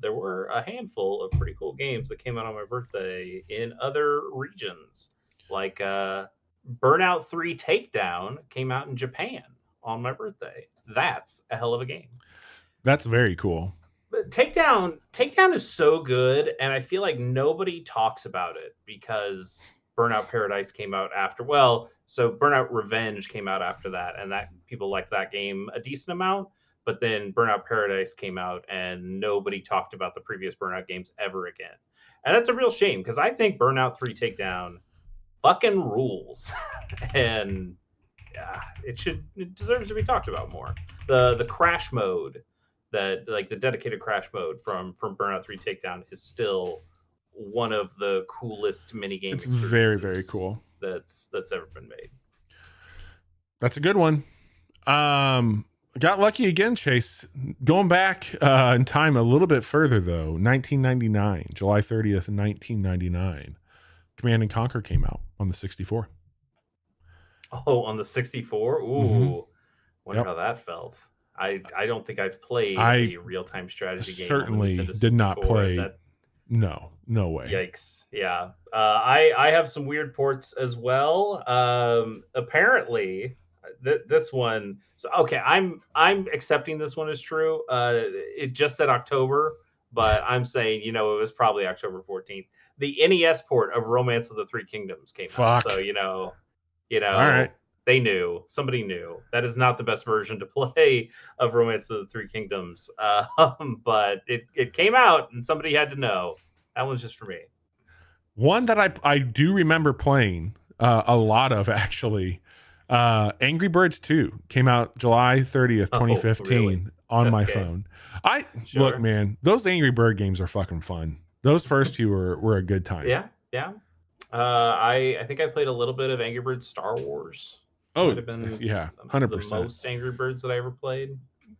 there were a handful of pretty cool games that came out on my birthday in other regions, like Burnout 3 Takedown came out in Japan on my birthday. That's a hell of a game. That's very cool. But Takedown is so good, and I feel like nobody talks about it because Burnout Paradise came out after. Well, so Burnout Revenge came out after that, and that people liked that game a decent amount. But then Burnout Paradise came out, and nobody talked about the previous Burnout games ever again. And that's a real shame because I think Burnout 3 Takedown fucking rules, and yeah, it deserves to be talked about more. The crash mode, that like the dedicated crash mode from Burnout 3 Takedown is still one of the coolest mini games. It's very, very cool. That's ever been made. That's a good one. Got lucky again, Chase. Going back in time a little bit further though, 1999, July 30th, 1999, Command and Conquer came out on the 64. Oh, on the 64? Ooh, wonder how that felt. I don't think I've played a real-time strategy game. Certainly did not play. No way. Yikes. Yeah. I have some weird ports as well. Apparently this one. So, okay. I'm accepting this one as true. It just said October, but I'm saying, it was probably October 14th. The NES port of Romance of the Three Kingdoms came out. So, all right. They knew. Somebody knew. That is not the best version to play of Romance of the Three Kingdoms. But it came out, and somebody had to know. That one's just for me. One that I do remember playing a lot of, actually. Angry Birds 2 came out July 30th, 2015 on my phone. Look, man, those Angry Bird games are fucking fun. Those first two were a good time. Yeah. I think I played a little bit of Angry Birds Star Wars. Oh, yeah, 100%. The most Angry Birds that I ever played.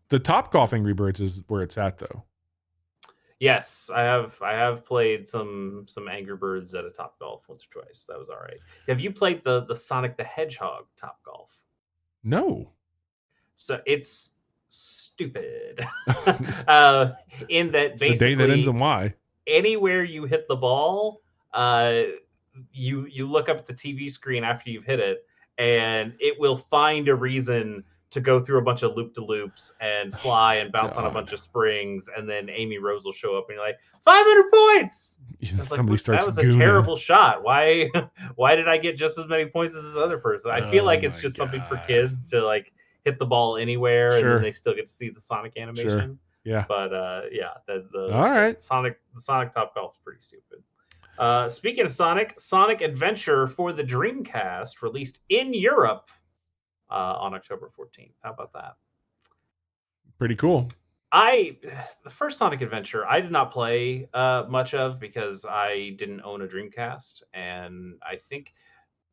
The Topgolf Angry Birds is where it's at, though. Yes, I have played some Angry Birds at a Top Golf once or twice. That was all right. Have you played the Sonic the Hedgehog Top Golf? No. So it's stupid. uh, in that It's the day that ends in basically Y. anywhere you hit the ball, uh, you look up at the TV screen after you've hit it, and it will find a reason to go through a bunch of loop de loops and fly and bounce on a bunch of springs, and then Amy Rose will show up, and you're like, 500 points. Somebody starts that was a gooning. terrible shot. Why did I get just as many points as this other person? I feel like it's just something for kids to like hit the ball anywhere, and then they still get to see the Sonic animation. Sure. Yeah. But yeah, all right. The Sonic Top Golf is pretty stupid. Speaking of Sonic Adventure for the Dreamcast released in Europe on October 14th. How about that? Pretty cool. The first Sonic Adventure I did not play much of because I didn't own a Dreamcast, and I think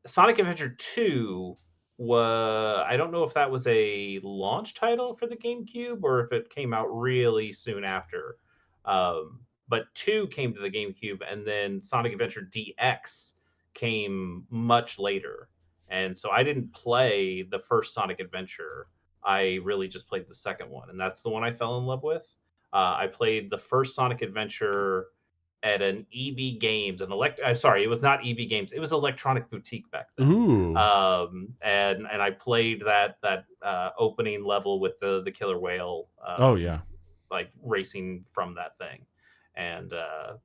Sonic Adventure 2 I don't know if that was a launch title for the GameCube or if it came out really soon after. But 2 came to the GameCube, and then Sonic Adventure DX came much later. And so I didn't play the first Sonic Adventure. I really just played the second one, and that's the one I fell in love with. I played the first Sonic Adventure at an EB Games, sorry, it was not EB Games. It was Electronic Boutique back then. Ooh. And I played that opening level with the killer whale. Oh yeah, like racing from that thing. And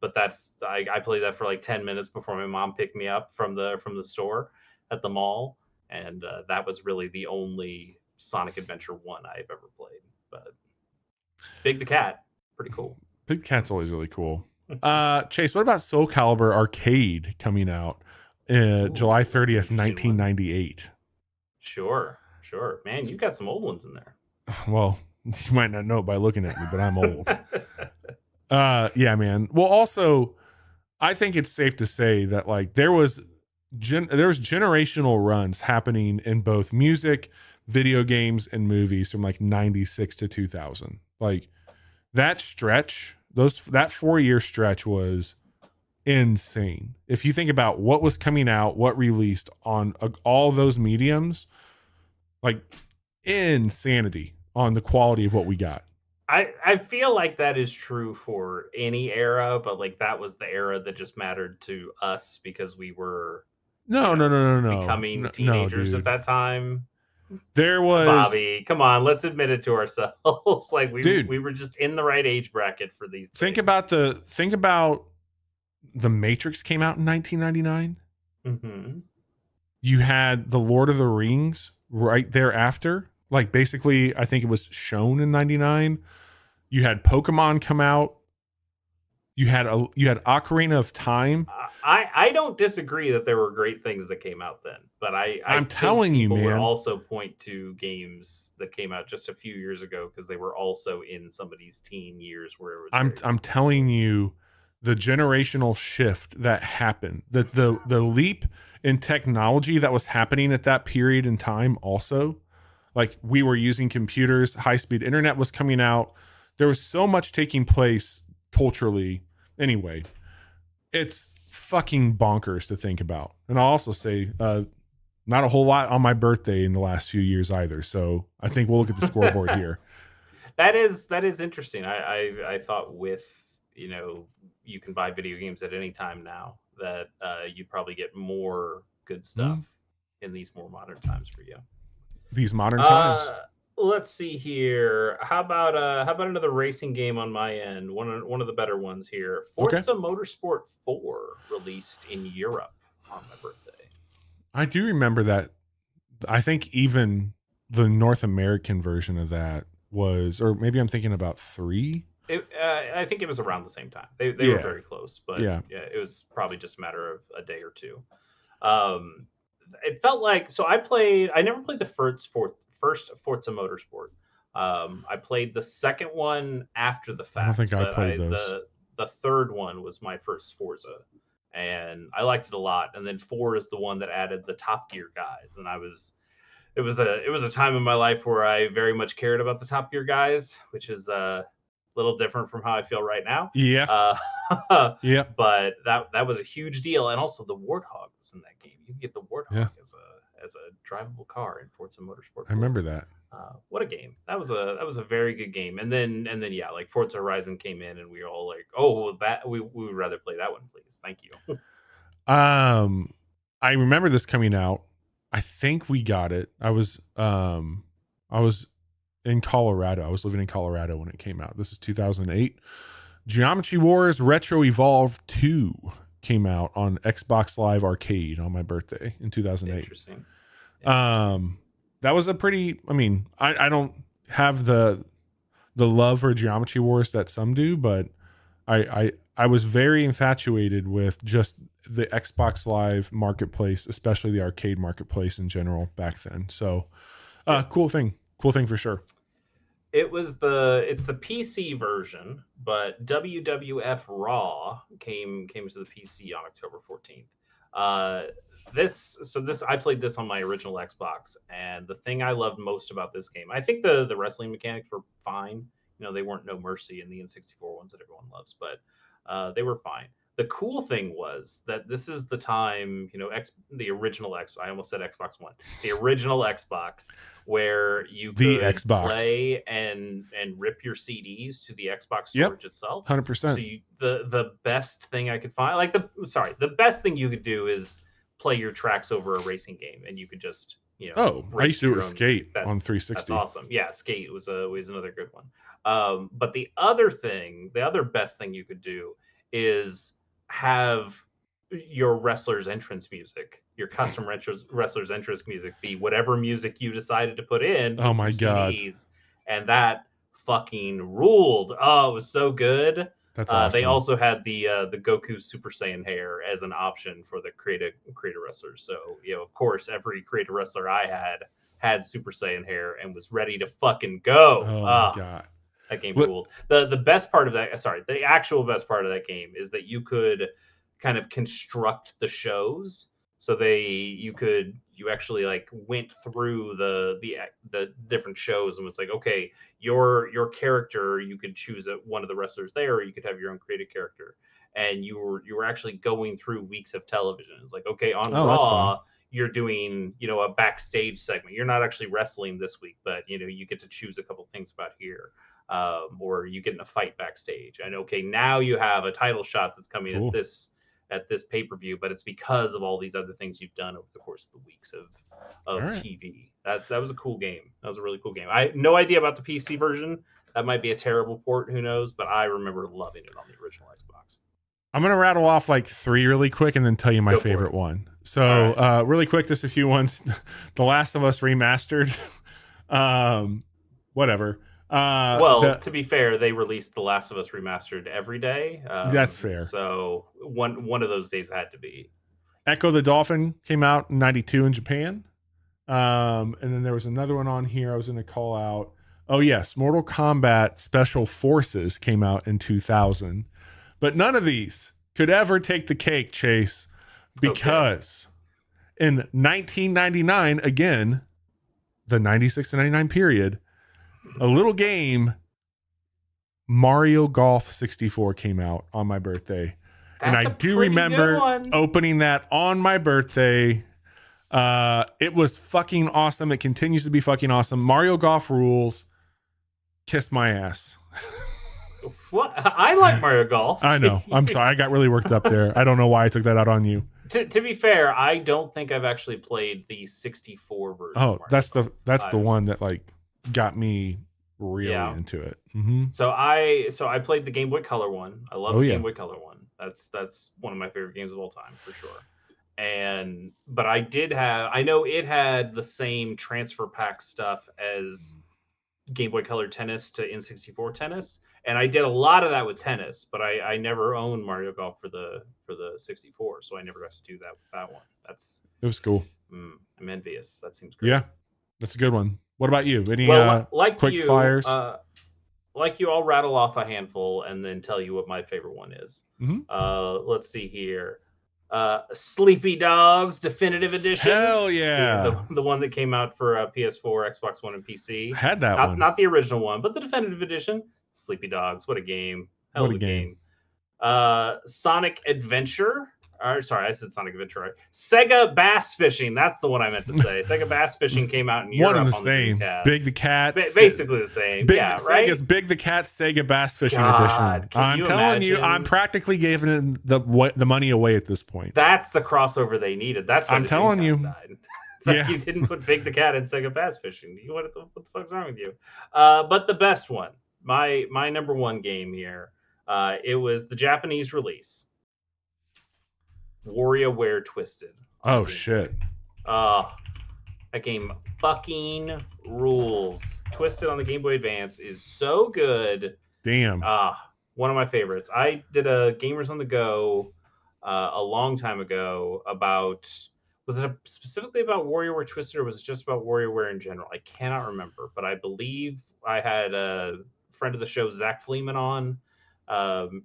but I played that for like 10 minutes before my mom picked me up from the store at the mall, and that was really the only Sonic Adventure 1 I've ever played. But Big the Cat, pretty cool. Big the Cat's always really cool. Chase, what about Soul Calibur Arcade coming out July 30th, 1998? Sure. Man, you got some old ones in there. Well, you might not know by looking at me, but I'm old. Yeah, man. Well, also, I think it's safe to say that like there was generational runs happening in both music, video games, and movies from like 96 to 2000. Like that stretch, that 4-year stretch was insane. If you think about what was coming out, what released on all those mediums, like insanity on the quality of what we got. I feel like that is true for any era, but like that was the era that just mattered to us because we were becoming teenagers at that time. There was Bobby, come on, let's admit it to ourselves. Like we were just in the right age bracket for these things. Think about The Matrix came out in 1999. Mm-hmm. You had The Lord of the Rings right thereafter. Like basically, I think it was shown in 99. You had Pokemon come out. You had Ocarina of Time. I don't disagree that there were great things that came out then, but I'm telling you, man, would also point to games that came out just a few years ago because they were also in somebody's teen years where it was. I'm telling you, the generational shift that happened, the leap in technology that was happening at that period in time. Also, like we were using computers, high-speed internet was coming out. There was so much taking place culturally. Anyway, it's fucking bonkers to think about. And I'll also say, not a whole lot on my birthday in the last few years either. So I think we'll look at the scoreboard here. That is interesting. I thought with, you can buy video games at any time now that you'd probably get more good stuff in these more modern times for you. These modern times. Let's see here. How about another racing game on my end? One of the better ones here. Forza Motorsport 4 released in Europe on my birthday. I do remember that. I think even the North American version of that was, or maybe I'm thinking about 3. I think it was around the same time. They were very close, but yeah, it was probably just a matter of a day or two. It felt like I never played the first Forza Motorsport. I played the second one after the fact. I don't think I played those. The third one was my first Forza, and I liked it a lot. And then 4 is the one that added the Top Gear guys, and I was it was a time in my life where I very much cared about the Top Gear guys, which is a little different from how I feel right now. Yeah. Yeah. But that was a huge deal, and also the Warthog was in that game. You can get the Warthog as a drivable car in Forza Motorsport. I remember that. What a game! That was a very good game. And then yeah, like Forza Horizon came in, and we were all like, oh, that we would rather play that one, please. Thank you. I remember this coming out. I think we got it. I was in Colorado. I was living in Colorado when it came out. This is 2008. Geometry Wars Retro Evolve 2 came out on Xbox Live Arcade on my birthday in 2008. Interesting. That was a pretty, I mean, I don't have the love for Geometry Wars that some do, but I was very infatuated with just the Xbox Live marketplace, especially the arcade marketplace in general back then. So cool thing for sure. It's the PC version, but WWF Raw came to the PC on October 14th. I played this on my original Xbox, and the thing I loved most about this game, I think the wrestling mechanics were fine. You know, they weren't no mercy in the N64 ones that everyone loves, but they were fine. The cool thing was that this is the time, you know, the original X. I almost said Xbox One. The original Xbox, where you could play and rip your CDs to the Xbox storage itself. 100%. So the best thing I could find, the best thing you could do is play your tracks over a racing game, and you could just, you know. I used to do it with Skate on 360. That's awesome. Yeah, Skate was another good one. But the other best thing you could do is have your wrestler's entrance music, your custom wrestler's entrance music, be whatever music you decided to put in. Oh my God. CDs, and that fucking ruled. Oh, it was so good. That's awesome. They also had the Goku Super Saiyan hair as an option for the creator wrestlers. So, you know, of course, every creator wrestler I had Super Saiyan hair and was ready to fucking go. Oh my God. That game ruled. The best part of that, the actual best part of that game is that you could kind of construct the shows. So you actually like went through the different shows and was like, okay, your character, you could choose one of the wrestlers there, or you could have your own created character. And you were actually going through weeks of television. It's like, okay, on Raw, you're doing, you know, a backstage segment. You're not actually wrestling this week, but you know, you get to choose a couple things about here. Or you get in a fight backstage, and okay, now you have a title shot that's coming at this pay-per-view, but it's because of all these other things you've done over the course of the weeks of TV. That was a cool game. That was a really cool game. I had no idea about the PC version. That might be a terrible port, who knows, but I remember loving it on the original Xbox. I'm gonna rattle off like 3 really quick and then tell you my favorite one. So really quick, just a few ones. The Last of Us remastered. Whatever. To be fair, they released The Last of Us remastered every day. That's fair. So one of those days had to be. Echo the Dolphin came out in 92 in Japan. And then there was another one on here I was going to call out. Oh, yes. Mortal Kombat Special Forces came out in 2000. But none of these could ever take the cake, Chase, because in 1999, again, the 96 to 99 period, a little game, Mario Golf 64, came out on my birthday. And I do remember opening that on my birthday. It was fucking awesome. It continues to be fucking awesome. Mario Golf rules. Kiss my ass. What? I like Mario Golf. I know. I'm sorry. I got really worked up there. I don't know why I took that out on you. To be fair, I don't think I've actually played the 64 version. Oh, that's the one that like got me really into it. Mm-hmm. So I played the Game Boy Color one. I love the Game Boy Color one. That's one of my favorite games of all time for sure. But I know it had the same transfer pack stuff as Game Boy Color Tennis to N64 Tennis, and I did a lot of that with Tennis, but I never owned Mario Golf for the 64, so I never got to do that with that one. It was cool. I'm envious. That seems great. Yeah, that's a good one. What about you? Any quick fires? Like you, I'll rattle off a handful and then tell you what my favorite one is. Mm-hmm. Let's see here. Sleepy Dogs Definitive Edition. Hell yeah. The one that came out for PS4, Xbox One, and PC. I had that one. Not the original one, but the Definitive Edition. Sleepy Dogs. What a game. Hell What of a game. Sonic Adventure. Sorry, I said Sonic Adventure. Right? Sega Bass Fishing. That's the one I meant to say. Sega Bass Fishing came out in Europe. One and the same. Big the Cat. Basically the same. Yeah, right? Sega's Big the Cat Sega Bass Fishing Edition. I'm telling you, I'm practically giving the money away at this point. That's the crossover they needed. That's why I'm telling you. Died. Yeah. You didn't put Big the Cat and Sega Bass Fishing. What the fuck's wrong with you? But the best one, my number one game here, it was the Japanese release. WarioWare Twisted. Oh shit. That game fucking rules. Twisted on the Game Boy Advance is so good. Damn. One of my favorites. I did a Gamers on the Go a long time ago about, was it specifically about WarioWare Twisted, or was it just about WarioWare in general? I cannot remember, but I believe I had a friend of the show, Zach Fleeman, on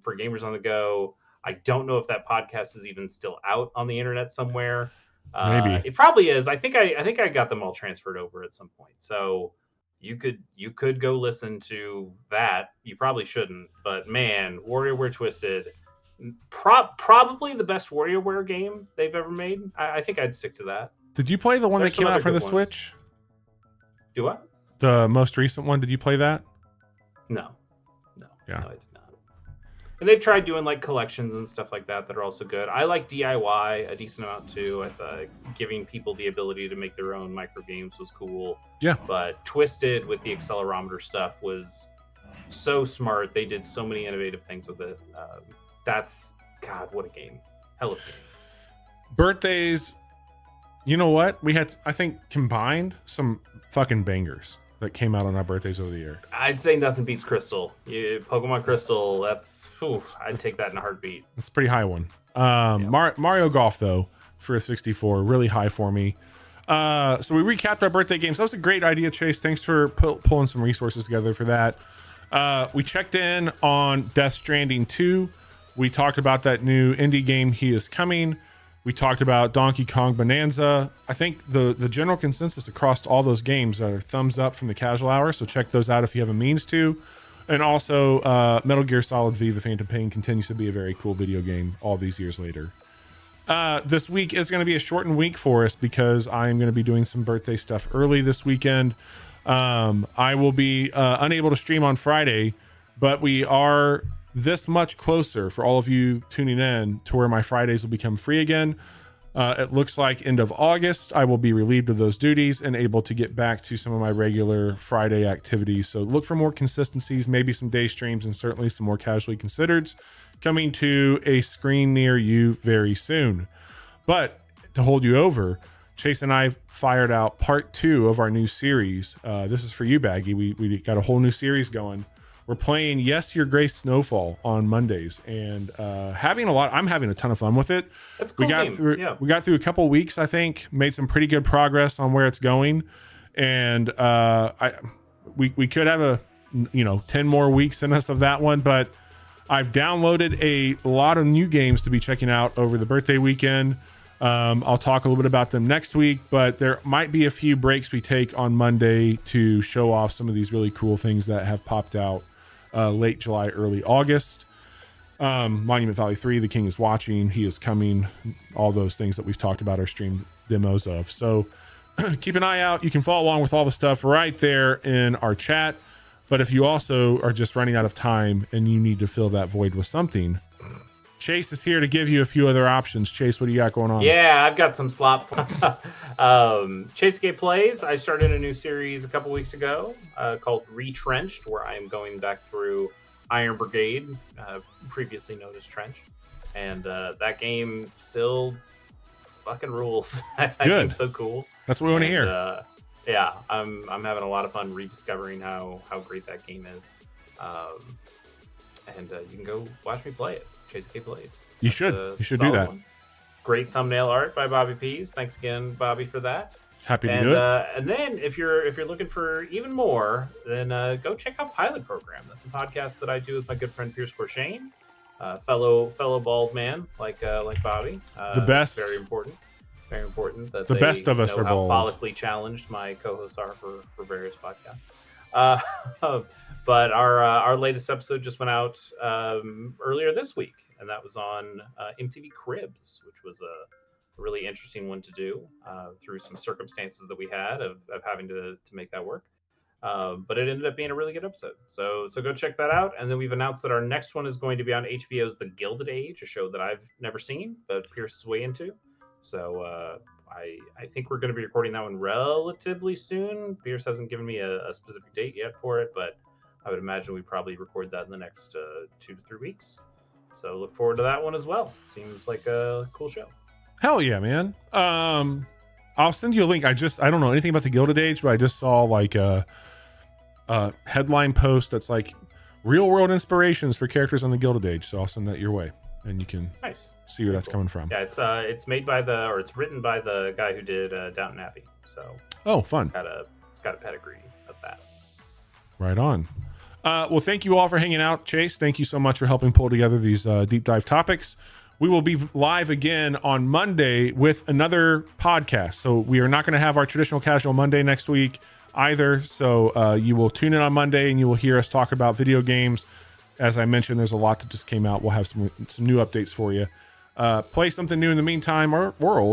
for Gamers on the Go. I don't know if that podcast is even still out on the internet somewhere. Maybe it probably is. I think I got them all transferred over at some point. So you could go listen to that. You probably shouldn't, but man, WarioWare Twisted, probably the best WarioWare game they've ever made. I think I'd stick to that. Did you play the one that came out for the Switch? Do what? The most recent one. Did you play that? No. Yeah. No, I did not. And they've tried doing like collections and stuff like that are also good. I like DIY a decent amount too. I thought giving people the ability to make their own micro games was cool. Yeah. But Twisted with the accelerometer stuff was so smart. They did so many innovative things with it. God, what a game. Hell of a game. Birthdays. You know what? We had, I think, combined some fucking bangers that came out on our birthdays over the year. I'd say nothing beats Crystal. Pokemon Crystal, I'd take that in a heartbeat. It's a pretty high one. Mario Golf, though, for a 64, really high for me. So we recapped our birthday games. That was a great idea, Chase. Thanks for pulling some resources together for that. We checked in on Death Stranding 2. We talked about that new indie game, He Is Coming. We talked about Donkey Kong Bonanza. I think the general consensus across all those games are thumbs up from the casual hour, so check those out if you have a means to. And also, Metal Gear Solid V, The Phantom Pain, continues to be a very cool video game all these years later. This week is going to be a shortened week for us because I'm going to be doing some birthday stuff early this weekend. I will be unable to stream on Friday, but we are this much closer for all of you tuning in to where my Fridays will become free again. It looks like end of August I will be relieved of those duties and able to get back to some of my regular Friday activities. So look for more consistencies, maybe some day streams, and certainly some more casually considereds coming to a screen near you very soon. But to hold you over, Chase and I fired out part 2 of our new series. This is for you, Baggy. We got a whole new series going. We're playing Yes, Your Grace Snowfall on Mondays, and I'm having a ton of fun with it. That's a cool game. We got through a couple weeks, I think, made some pretty good progress on where it's going, and we could have 10 more weeks in us of that one, but I've downloaded a lot of new games to be checking out over the birthday weekend. I'll talk a little bit about them next week, but there might be a few breaks we take on Monday to show off some of these really cool things that have popped out late July, early August. Monument Valley 3, The King is Watching, He is Coming, all those things that we've talked about our stream demos of. So keep an eye out. You can follow along with all the stuff right there in our chat. But if you also are just running out of time and you need to fill that void with something, Chase is here to give you a few other options. Chase, what do you got going on? Yeah, I've got some slop. Chase Gay Plays. I started a new series a couple weeks ago called Retrenched, where I am going back through Iron Brigade, previously known as Trench. And that game still fucking rules. That game's so cool. That's what we want to hear. Yeah, I'm having a lot of fun rediscovering how great that game is. And you can go watch me play it. Chase K Plays. You should do that. One. Great thumbnail art by Bobby Pease. Thanks again, Bobby, for that. Happy to do it. And then if you're looking for even more, then go check out Pilot Program. That's a podcast that I do with my good friend Pierce Corshane. fellow bald man like Bobby. The best. Very important. Very important that the best of us know are how bald. follically challenged my co-hosts are for various podcasts. But our latest episode just went out earlier this week, and that was on MTV Cribs, which was a really interesting one to do through some circumstances that we had of having to make that work. But it ended up being a really good episode. So go check that out. And then we've announced that our next one is going to be on HBO's The Gilded Age, a show that I've never seen, but Pierce is way into. So I think we're going to be recording that one relatively soon. Pierce hasn't given me a specific date yet for it, but I would imagine we probably record that in the next 2 to 3 weeks. So look forward to that one as well. Seems like a cool show. Hell yeah, man. I'll send you a link. I don't know anything about the Gilded Age, but I just saw like a headline post that's like real world inspirations for characters on the Gilded Age. So I'll send that your way, and you can see where that's coming from. Yeah, it's made by it's written by the guy who did Downton Abbey. So fun. It's got a pedigree of that. Right on. Well, thank you all for hanging out. Chase, thank you so much for helping pull together these deep dive topics. We will be live again on Monday with another podcast. So we are not going to have our traditional casual Monday next week either. So you will tune in on Monday and you will hear us talk about video games. As I mentioned, there's a lot that just came out. We'll have some new updates for you. Play something new in the meantime, or old.